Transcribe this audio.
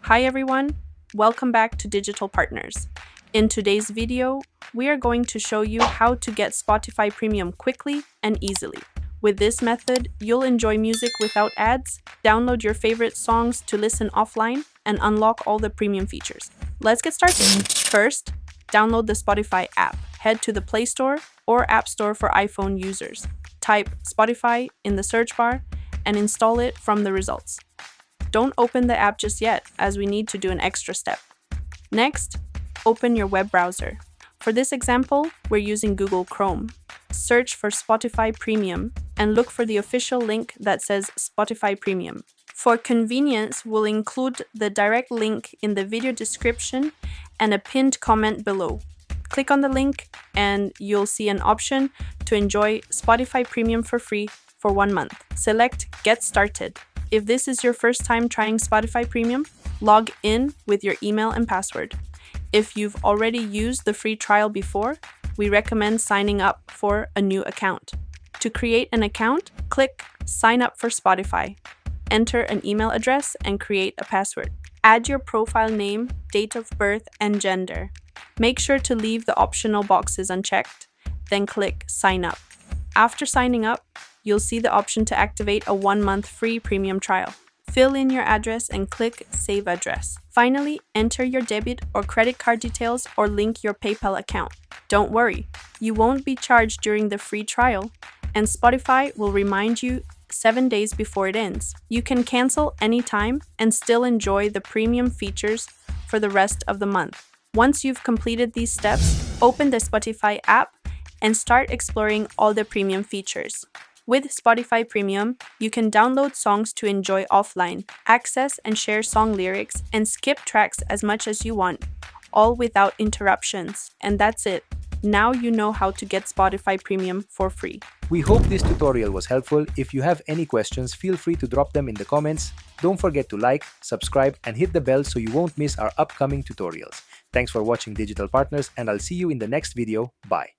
Hi everyone, welcome back to Digital Partners. In today's video, we are going to show you how to get Spotify Premium quickly and easily. With this method, you'll enjoy music without ads, download your favorite songs to listen offline, and unlock all the premium features. Let's get started. First, download the Spotify app. Head to the Play Store or App Store for iPhone users. Type Spotify in the search bar and install it from the results. Don't open the app just yet, as we need to do an extra step. Next, open your web browser. For this example, we're using Google Chrome. Search for Spotify Premium and look for the official link that says Spotify Premium. For convenience, we'll include the direct link in the video description and a pinned comment below. Click on the link and you'll see an option to enjoy Spotify Premium for free for 1 month. Select Get Started. If this is your first time trying Spotify Premium, log in with your email and password. If you've already used the free trial before, we recommend signing up for a new account. To create an account, click Sign up for Spotify. Enter an email address and create a password. Add your profile name, date of birth, and gender. Make sure to leave the optional boxes unchecked, then click Sign up. After signing up, you'll see the option to activate a 1-month free premium trial. Fill in your address and click Save Address. Finally, enter your debit or credit card details or link your PayPal account. Don't worry, you won't be charged during the free trial, and Spotify will remind you 7 days before it ends. You can cancel anytime and still enjoy the premium features for the rest of the month. Once you've completed these steps, open the Spotify app and start exploring all the premium features. With Spotify Premium, you can download songs to enjoy offline, access and share song lyrics, and skip tracks as much as you want, all without interruptions. And that's it. Now you know how to get Spotify Premium for free. We hope this tutorial was helpful. If you have any questions, feel free to drop them in the comments. Don't forget to like, subscribe, and hit the bell so you won't miss our upcoming tutorials. Thanks for watching Digital Partners, and I'll see you in the next video. Bye.